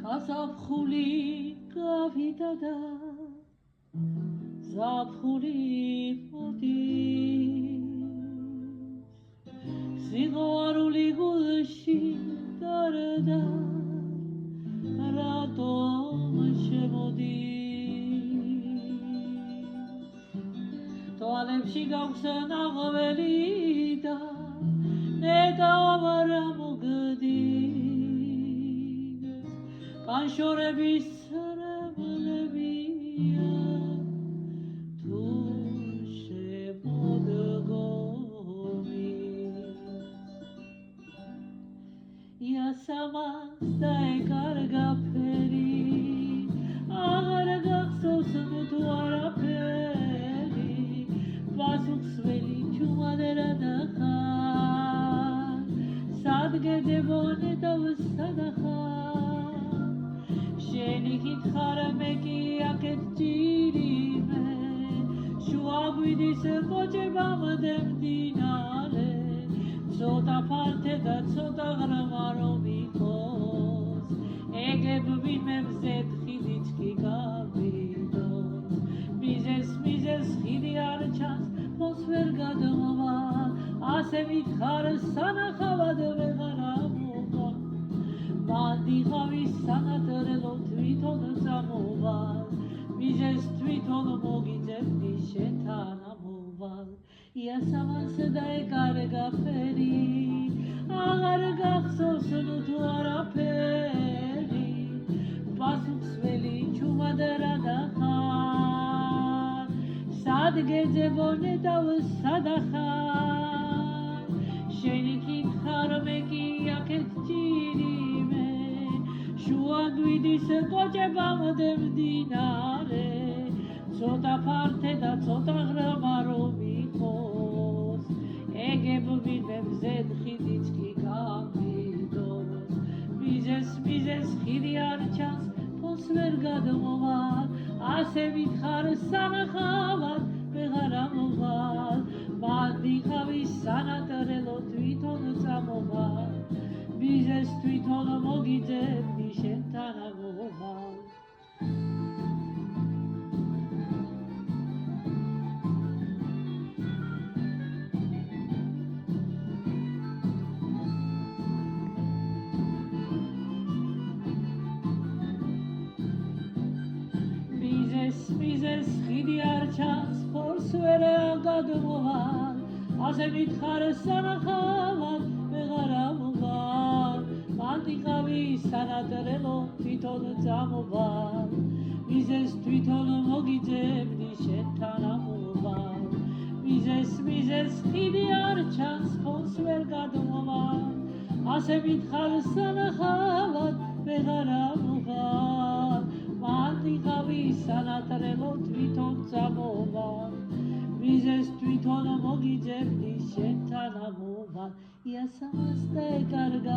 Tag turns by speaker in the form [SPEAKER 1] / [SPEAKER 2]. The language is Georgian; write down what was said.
[SPEAKER 1] გაზაფხული გავიდა და ზაფხული მოდის სიყვარული გულში გარდა რატომ შემოდის თვალებში გაქვს ნაღველი და ნეტავ რა მოგდის განშორების რამლებია თუ შემოდგომის იასამას დაეკარგა ფერი აღარ გახსოვს თუ არაფერი პასუხსველი ჩუმადერა ნახარ სადგედებონე და ვსადახარ შენი კითხარ მე კი აქეთ ჭირიმე შუა გვიდის კოჭებამდე მდინარე ცოტა ფართე და ცოტა ღრმა რომ იყოს ეგებ ვინმემზეთ ხიდიც კი გავიდოს მიზეს ხიდი არ ჩანს πως ვერ გადმოვა ასე ვითხარ სანახავად ვეღარ ამოვა მანდიღავი სანატრელო თვითონ წამოვალ მიზეს თვითონ მოგიძებდი შენთან ამოვალ იასამანს დაეკარგა ფერი აღარ გახსოვს თუ არაფერი პასუხსველი ჩუმადერა ნახარ სადგეძებონე და ვსადახარ შენი კითხარ მე კი აქეთ ჭირიმე შუა გვიდის კოჭებამდე მდინარე ცოტა ფართე და ცოტა ღრმა რომ იყოს ეგებ ვინმემზედ ხიდიც კი გავიდოს მიზეს ხიდი არ ჩანს πως ვერ გადმოვალ ასე ვითხარ სანახავად ვეღარ ამოვალ მანდიღავი სანატრელო თვითონ წამოვალ მიზეს თვითონ მოგიძებდი შენთან ამოვალ მიზეს ხიდი არ ჩანს πως ვერ გადმოვალ ასე ვითხარ სანახავად ვეღარ ამოვალ მანდიღავი სანატრელო თვითონ წამოვალ მიზეს თვითონ მოგიძებდი შენთან ამოვალ მიზეს ხიდი არ ჩანს πως ვერ გადმოვალ ასე ვითხარ სანახავად ვეღარ ამოვალ მანდიღავი სანატრელო თვითონ წამოვალ მიზეს თვითონ მოგიძებდი შენთან ამოვალ იასამას დაეკარგა